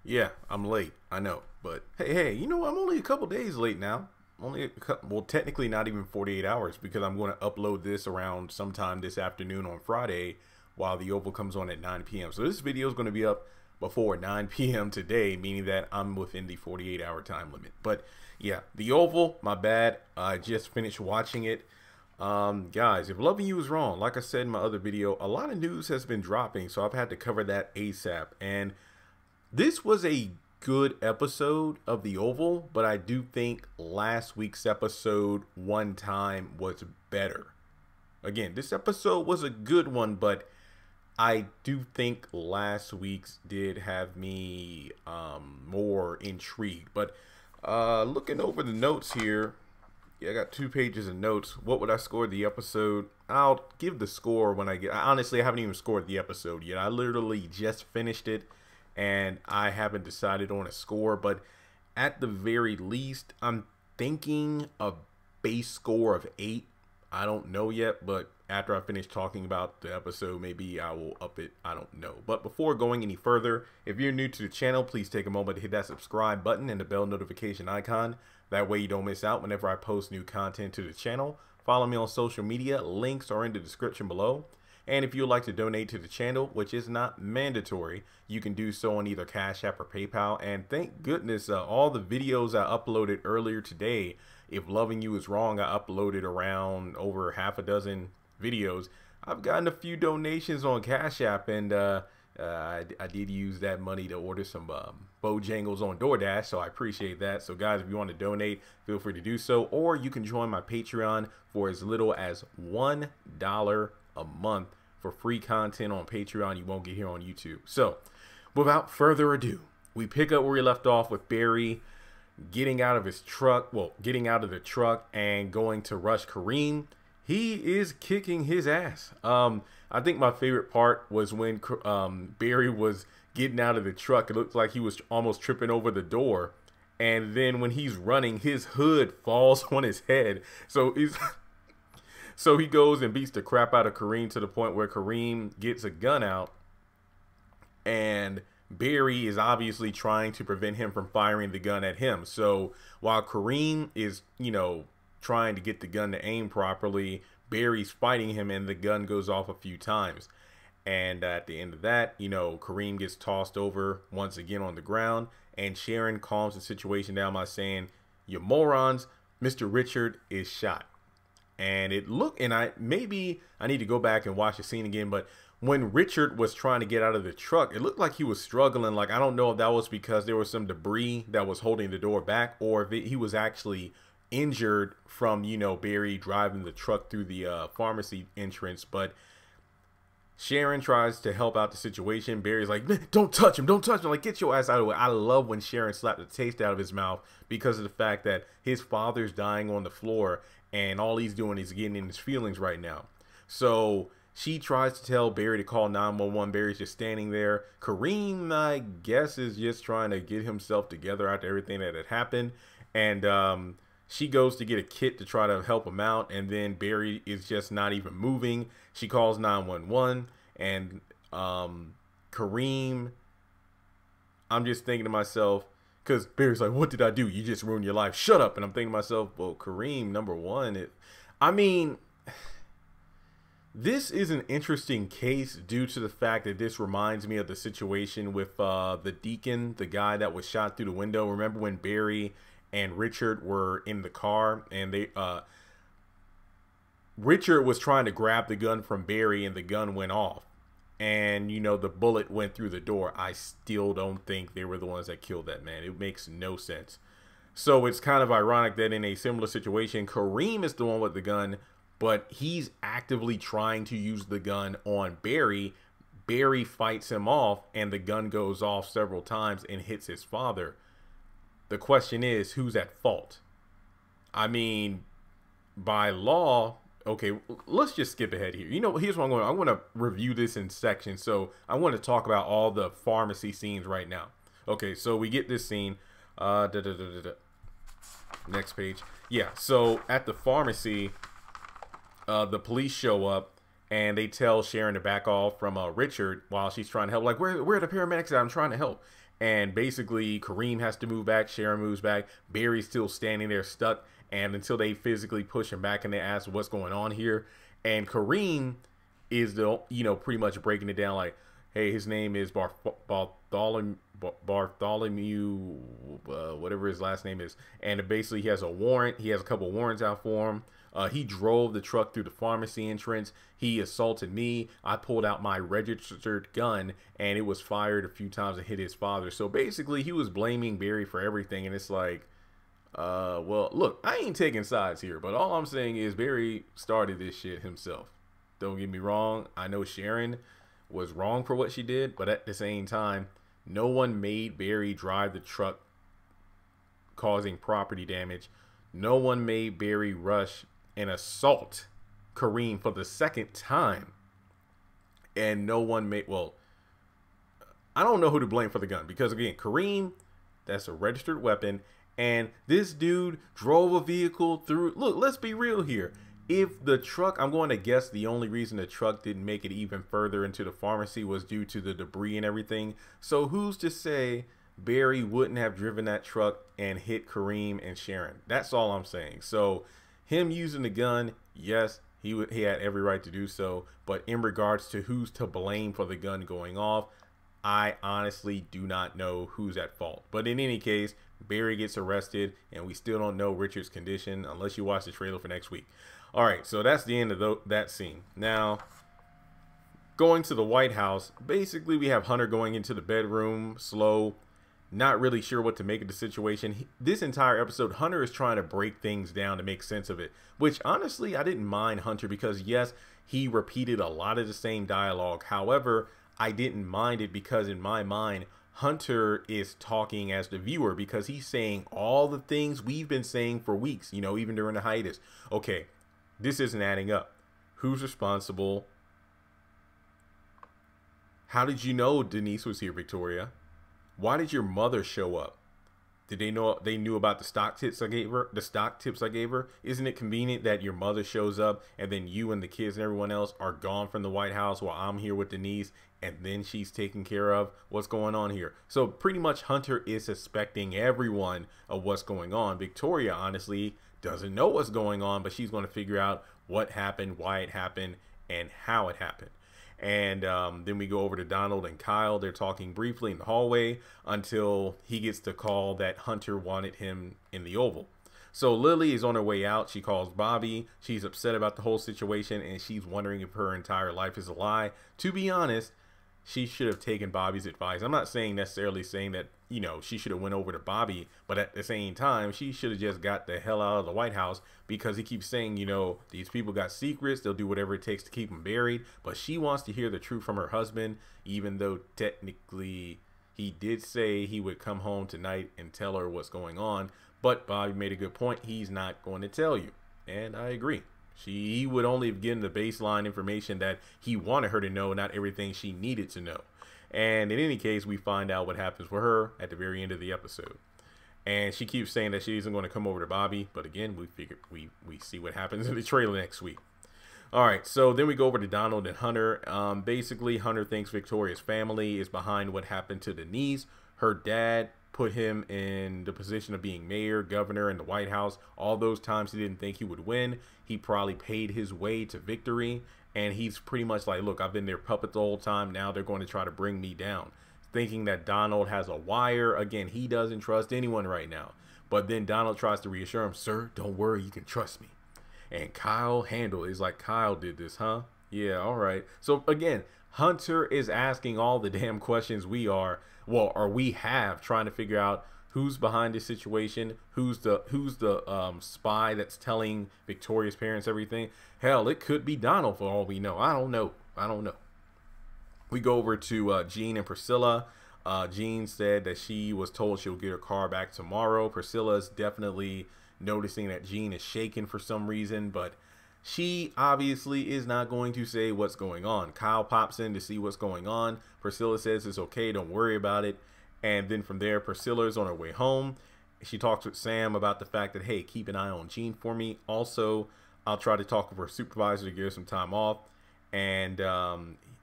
Yeah, I'm late. I know, but hey, you know, I'm only a couple days late now. Only a couple, well, technically not even 48 hours because I'm going to upload this around sometime this afternoon on Friday while the Oval comes on at 9 p.m. So this video is going to be up before 9 p.m. today, meaning that I'm within the 48-hour time limit. But yeah, the Oval, my bad. I just finished watching it. Guys, if loving you is wrong, like I said in my other video, a lot of news has been dropping, so I've had to cover that ASAP. And this was a good episode of The Oval, but I do think last week's episode One Time was better. Again, this episode was a good one, but I do think last week's did have me more intrigued. But looking over the notes here, yeah, I got 2 pages of notes. What would I score the episode? I'll give the score when I get. Honestly, I haven't even scored the episode yet. I literally just finished it, and I haven't decided on a score, but at the very least, I'm thinking a base score of 8. I don't know yet, but after I finish talking about the episode, maybe I will up it. I don't know. But before going any further, if you're new to the channel, please take a moment to hit that subscribe button and the bell notification icon. That way you don't miss out whenever I post new content to the channel. Follow me on social media. Links are in the description below. And if you would like to donate to the channel, which is not mandatory, you can do so on either Cash App or PayPal. And thank goodness all the videos I uploaded earlier today, if loving you is wrong, I uploaded around over half a dozen videos. I've gotten a few donations on Cash App, and I did use that money to order some Bojangles on DoorDash, so I appreciate that. So guys, if you want to donate, feel free to do so, or you can join my Patreon for as little as $1 a month for free content on Patreon you won't get here on YouTube. So without further ado, we pick up where we left off with Barry getting out of his truck, getting out of the truck and going to rush Kareem. He is kicking his ass. I think my favorite part was when Barry was getting out of the truck. It looked like he was almost tripping over the door, and then when he's running, his hood falls on his head. So he's so he goes and beats the crap out of Kareem to the point where Kareem gets a gun out, and Barry is obviously trying to prevent him from firing the gun at him. So while Kareem is, trying to get the gun to aim properly, Barry's fighting him, and the gun goes off a few times. And at the end of that, Kareem gets tossed over once again on the ground, and Sharon calms the situation down by saying, "You morons, Mr. Richard is shot." And maybe I need to go back and watch the scene again, but when Richard was trying to get out of the truck, it looked like he was struggling. Like, I don't know if that was because there was some debris that was holding the door back, or if he was actually injured from, Barry driving the truck through the pharmacy entrance. But Sharon tries to help out the situation. Barry's like, "Man, don't touch him, don't touch him." Like, get your ass out of the way. I love when Sharon slapped the taste out of his mouth because of the fact that his father's dying on the floor, and all he's doing is getting in his feelings right now. So she tries to tell Barry to call 911. Barry's just standing there. Kareem, I guess, is just trying to get himself together after everything that had happened. And she goes to get a kit to try to help him out, and then Barry is just not even moving. She calls 911, and Kareem, I'm just thinking to myself, because Barry's like, "What did I do? You just ruined your life. Shut up." And I'm thinking to myself, well, Kareem, number one, this is an interesting case due to the fact that this reminds me of the situation with the deacon, the guy that was shot through the window. Remember when Barry and Richard were in the car, and Richard was trying to grab the gun from Barry, and the gun went off, and the bullet went through the door. I still don't think they were the ones that killed that man. It makes no sense. So it's kind of ironic that in a similar situation, Kareem is the one with the gun, but he's actively trying to use the gun on Barry. Barry fights him off, and the gun goes off several times and hits his father. The question is, who's at fault? I mean, by law, okay, let's just skip ahead here. Here's what I'm going to review this in sections. So I want to talk about all the pharmacy scenes right now. Okay, so we get this scene. Next page. Yeah, so at the pharmacy, the police show up, and they tell Sharon to back off from Richard while she's trying to help. Like, where are the paramedics at? I'm trying to help. And basically, Kareem has to move back. Sharon moves back. Barry's still standing there stuck. And until they physically push him back and they ask what's going on here. And Kareem is the, pretty much breaking it down like, hey, his name is Bartholomew, whatever his last name is. And basically, he has a warrant. He has a couple warrants out for him. He drove the truck through the pharmacy entrance. He assaulted me. I pulled out my registered gun, and it was fired a few times and hit his father. So basically, he was blaming Barry for everything. And it's like, well, look, I ain't taking sides here, but all I'm saying is Barry started this shit himself. Don't get me wrong. I know Sharon was wrong for what she did, but at the same time, no one made Barry drive the truck causing property damage. No one made Barry rush and assault Kareem for the second time. And no one made, well, I don't know who to blame for the gun, because again, Kareem, that's a registered weapon, and this dude drove a vehicle through. Look, let's be real here. If the truck, I'm going to guess the only reason the truck didn't make it even further into the pharmacy was due to the debris and everything. So who's to say Barry wouldn't have driven that truck and hit Kareem and Sharon? That's all I'm saying. So him using the gun, yes, he had every right to do so. But in regards to who's to blame for the gun going off, I honestly do not know who's at fault. But in any case, Barry gets arrested, and we still don't know Richard's condition unless you watch the trailer for next week. All right, so that's the end of that scene. Now, going to the White House, basically we have Hunter going into the bedroom, slow, not really sure what to make of the situation. This entire episode, Hunter is trying to break things down to make sense of it, which honestly, I didn't mind Hunter because, yes, he repeated a lot of the same dialogue. However, I didn't mind it because in my mind, Hunter is talking as the viewer because he's saying all the things we've been saying for weeks, even during the hiatus. Okay, this isn't adding up. Who's responsible? How did you know Denise was here, Victoria? Why did your mother show up? Did they know they knew about the stock tips I gave her? The stock tips I gave her? Isn't it convenient that your mother shows up and then you and the kids and everyone else are gone from the White House while I'm here with Denise and then she's taken care of? What's going on here? So pretty much Hunter is suspecting everyone of what's going on. Victoria honestly doesn't know what's going on, but she's going to figure out what happened, why it happened, and how it happened. And then we go over to Donald and Kyle. They're talking briefly in the hallway until he gets the call that Hunter wanted him in the Oval. So Lily is on her way out. She calls Bobby. She's upset about the whole situation, and she's wondering if her entire life is a lie. To be honest, she should have taken Bobby's advice. I'm not necessarily saying that, she should have went over to Bobby, but at the same time, she should have just got the hell out of the White House because he keeps saying, these people got secrets. They'll do whatever it takes to keep them buried. But she wants to hear the truth from her husband, even though technically he did say he would come home tonight and tell her what's going on. But Bobby made a good point. He's not going to tell you. And I agree. He would only have given the baseline information that he wanted her to know, not everything she needed to know. And in any case, we find out what happens for her at the very end of the episode. And she keeps saying that she isn't going to come over to Bobby. But again, we see what happens in the trailer next week. All right, so then we go over to Donald and Hunter. Basically, Hunter thinks Victoria's family is behind what happened to Denise. Her dad put him in the position of being mayor, governor, in the White House. All those times he didn't think he would win. He probably paid his way to victory. And he's pretty much like, look, I've been their puppet the whole time. Now they're going to try to bring me down. Thinking that Donald has a wire. Again, he doesn't trust anyone right now. But then Donald tries to reassure him, sir, don't worry, you can trust me. And Kyle handled it. He's like, Kyle did this, huh? Yeah, all right. So again, Hunter is asking all the damn questions we have, trying to figure out who's behind this situation, who's the spy that's telling Victoria's parents everything. Hell, it could be Donald for all we know. I don't know. We go over to Jean and Priscilla. Jean said that she was told she'll get her car back tomorrow. Priscilla's definitely noticing that Jean is shaking for some reason, but she obviously is not going to say what's going on. Kyle pops in to see what's going on. Priscilla says it's okay, don't worry about it. And then from there, Priscilla's on her way home. She talks with Sam about the fact that, hey, keep an eye on Jean for me. Also, I'll try to talk with her supervisor to give her some time off. And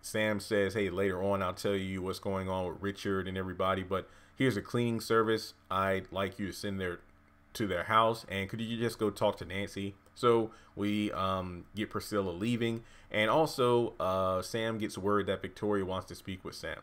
Sam says, hey, later on, I'll tell you what's going on with Richard and everybody. But here's a cleaning service I'd like you to send to their house, and could you just go talk to Nancy? So we get Priscilla leaving, and also Sam gets word that Victoria wants to speak with Sam.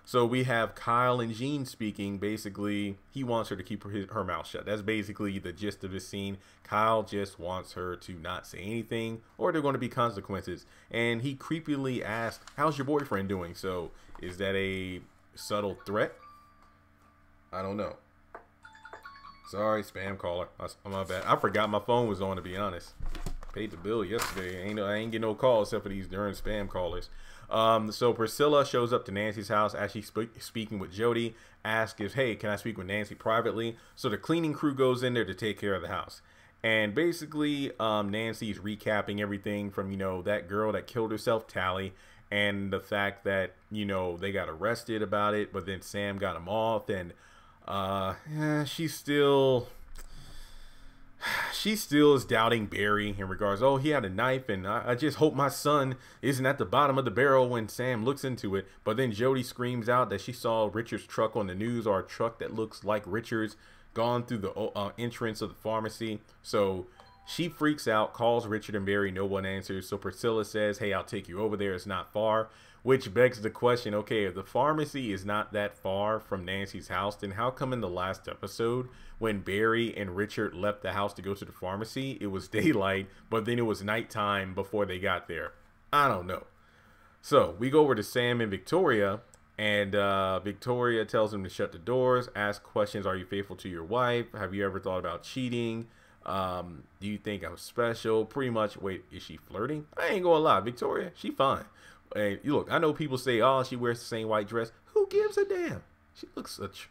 So we have Kyle and Jean speaking. Basically, he wants her to keep her mouth shut. That's basically the gist of the scene. Kyle just wants her to not say anything, or there are going to be consequences. And he creepily asks, how's your boyfriend doing? So is that a subtle threat? I don't know. Sorry, spam caller. My bad. I forgot my phone was on, to be honest. Paid the bill yesterday. I ain't get no calls except for these darn spam callers. So Priscilla shows up to Nancy's house as she's speaking with Jody. Asks if, hey, can I speak with Nancy privately? So the cleaning crew goes in there to take care of the house. And basically, Nancy's recapping everything from, that girl that killed herself, Tally, and the fact that, they got arrested about it, but then Sam got them off, and she still is doubting Barry in regards, oh, he had a knife, and I just hope my son isn't at the bottom of the barrel when Sam looks into it. But then Jody screams out that she saw Richard's truck on the news, or a truck that looks like Richard's, gone through the entrance of the pharmacy. So she freaks out, calls Richard and Barry. No one answers. So Priscilla says, hey, I'll take you over there. It's not far. Which begs the question, okay, if the pharmacy is not that far from Nancy's house, then how come in the last episode when Barry and Richard left the house to go to the pharmacy, it was daylight, but then it was nighttime before they got there? I don't know. So we go over to Sam and Victoria, and Victoria tells him to shut the doors, ask questions. Are you faithful to your wife? Have you ever thought about cheating? Do you think I'm special? Pretty much. Wait, is she flirting? I ain't gonna lie, Victoria, she fine. And you look, I know people say, oh, she wears the same white dress. Who gives a damn? She looks such,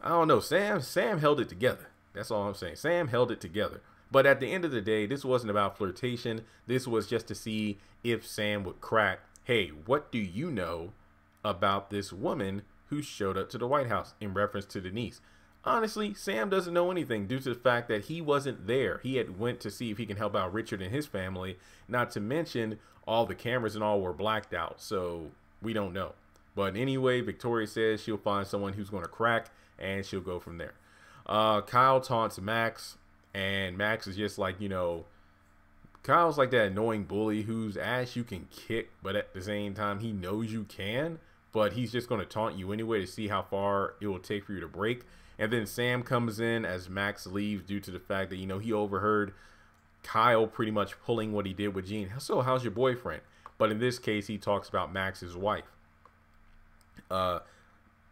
I don't know. Sam held it together. That's all I'm saying. Sam held it together. But at the end of the day, this wasn't about flirtation. This was just to see if Sam would crack, hey, what do you know about this woman who showed up to the White House, in reference to Denise? Honestly, Sam doesn't know anything due to the fact that he wasn't there. He had went to see if he can help out Richard and his family, not to mention all the cameras and all were blacked out, so we don't know. But anyway, Victoria says she'll find someone who's going to crack, and she'll go from there. Kyle taunts Max, and Max is just like, Kyle's like that annoying bully whose ass you can kick, but at the same time, he knows you can, but he's just going to taunt you anyway to see how far it will take for you to break. And then Sam comes in as Max leaves due to the fact that, he overheard Kyle pretty much pulling what he did with Jean. So how's your boyfriend? But in this case, he talks about Max's wife.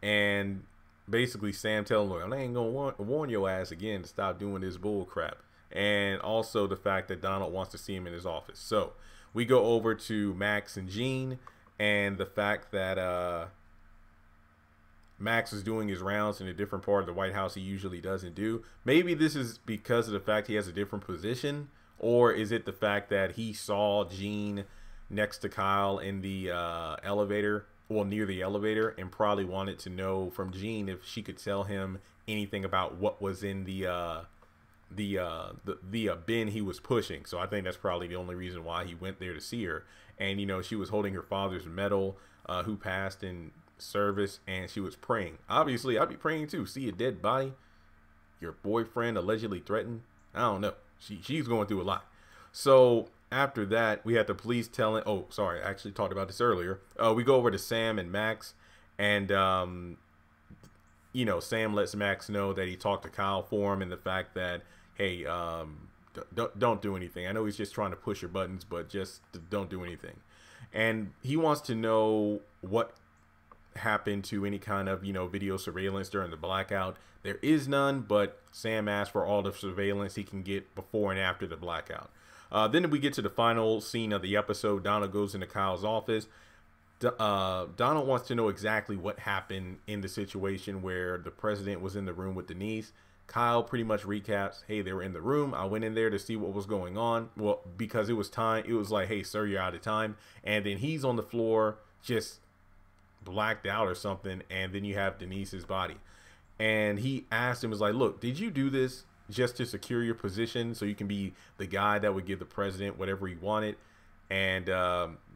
And basically Sam tells him, I ain't gonna warn your ass again to stop doing this bull crap. And also the fact that Donald wants to see him in his office. So we go over to Max and Jean, and the fact that Max is doing his rounds in a different part of the White House he usually doesn't do. Maybe this is because of the fact he has a different position, or is it the fact that he saw Jean next to Kyle in the elevator, well, near the elevator, and probably wanted to know from Jean if she could tell him anything about what was in the bin he was pushing. So I think that's probably the only reason why he went there to see her. And she was holding her father's medal, who passed in service, and she was praying. Obviously, I'd be praying too. See a dead body, your boyfriend allegedly threatened. I don't know. She's going through a lot. So after that, we had the police telling, oh, sorry, I actually talked about this earlier. We go over to Sam and Max, and Sam lets Max know that he talked to Kyle for him, and the fact that, hey, don't do anything. I know he's just trying to push your buttons, but just don't do anything. And he wants to know what happened to any kind of video surveillance during the blackout. There is none, but Sam asked for all the surveillance he can get before and after the blackout. Then we get to the final scene of the episode. Donald goes into Kyle's office. Donald wants to know exactly what happened in the situation where the president was in the room with Denise. Kyle pretty much recaps, hey, they were in the room. I went in there to see what was going on. Well, because it was time. It was like, hey, sir, you're out of time. And then he's on the floor, just blacked out or something. And then you have Denise's body. And he asked him, was like, look, did you do this just to secure your position so you can be the guy that would give the president whatever he wanted? And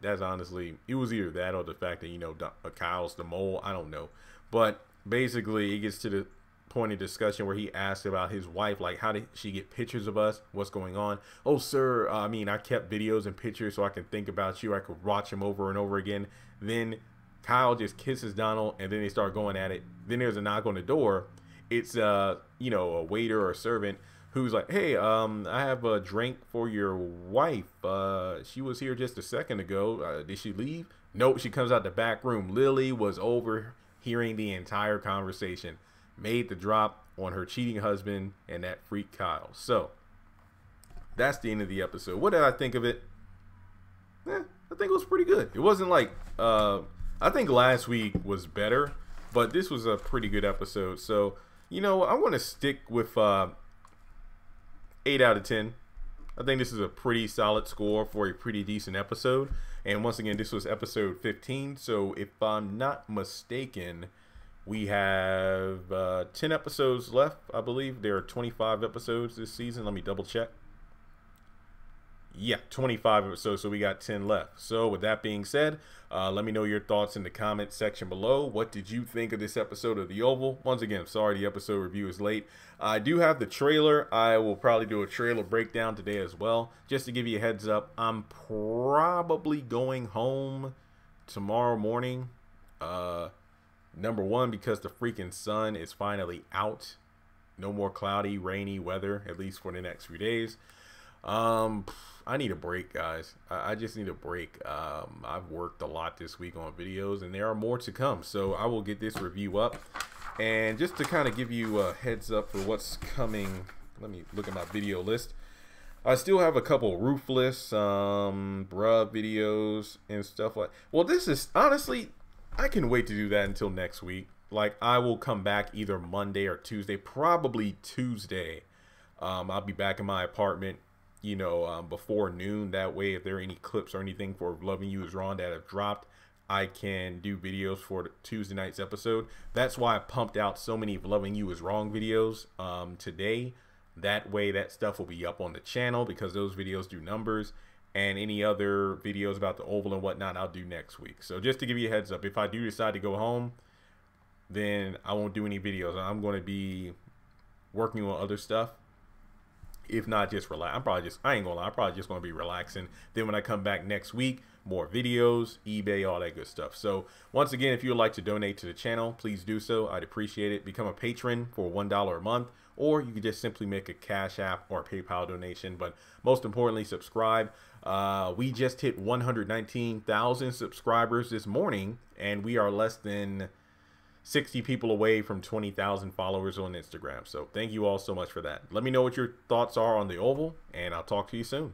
that's honestly, it was either that or the fact that, Kyle's the mole. I don't know. But basically it gets to the point of discussion where he asked about his wife, like, how did she get pictures of us? What's going on? Oh, sir, I mean, I kept videos and pictures so I can think about you. I could watch them over and over again. Then Kyle just kisses Donald, and then they start going at it. Then there's a knock on the door. It's you know, a waiter or a servant who's like, hey, I have a drink for your wife. She was here just a second ago. Did she leave? Nope, she comes out the back room. Lily was overhearing the entire conversation, made the drop on her cheating husband and that freak Kyle. So that's the end of the episode. What did I think of it? I think it was pretty good. It wasn't like I think last week was better, but this was a pretty good episode. So, you know, I want to stick with 8 out of 10. I think this is a pretty solid score for a pretty decent episode. And once again, this was episode 15. So if I'm not mistaken, we have 10 episodes left. I believe there are 25 episodes this season. Let me double check. Yeah, 25 episodes, so we got 10 left. So with that being said, let me know your thoughts in the comment section below. What did you think of this episode of The Oval? Once again, sorry the episode review is late. I do have the trailer. I will probably do a trailer breakdown today as well. Just to give you a heads up, I'm probably going home tomorrow morning. Number one, because the freaking sun is finally out. No more cloudy, rainy weather, at least for the next few days. I need a break, guys. I just need a break. I've worked a lot this week on videos, and there are more to come. So I will get this review up. And just to kind of give you a heads up for what's coming, let me look at my video list. I still have a couple roofless, bruh videos and stuff like. Well, this is honestly, I can wait to do that until next week. Like, I will come back either Monday or Tuesday, probably Tuesday. I'll be back in my apartment, you know, before noon. That way, if there are any clips or anything for Loving You Is Wrong that have dropped, I can do videos for the Tuesday night's episode. That's why I pumped out so many Loving You Is Wrong videos today. That way, that stuff will be up on the channel because those videos do numbers. And any other videos about the Oval and whatnot, I'll do next week. So just to give you a heads up, if I do decide to go home, then I won't do any videos. I'm going to be working on other stuff. If not, just relax. I ain't gonna lie, I'm probably just gonna be relaxing. Then when I come back next week, more videos, eBay, all that good stuff. So once again, if you would like to donate to the channel, please do so. I'd appreciate it. Become a patron for $1 a month, or you can just simply make a Cash App or a PayPal donation. But most importantly, subscribe. We just hit 119,000 subscribers this morning, and we are less than 60 people away from 20,000 followers on Instagram. So thank you all so much for that. Let me know what your thoughts are on the Oval, and I'll talk to you soon.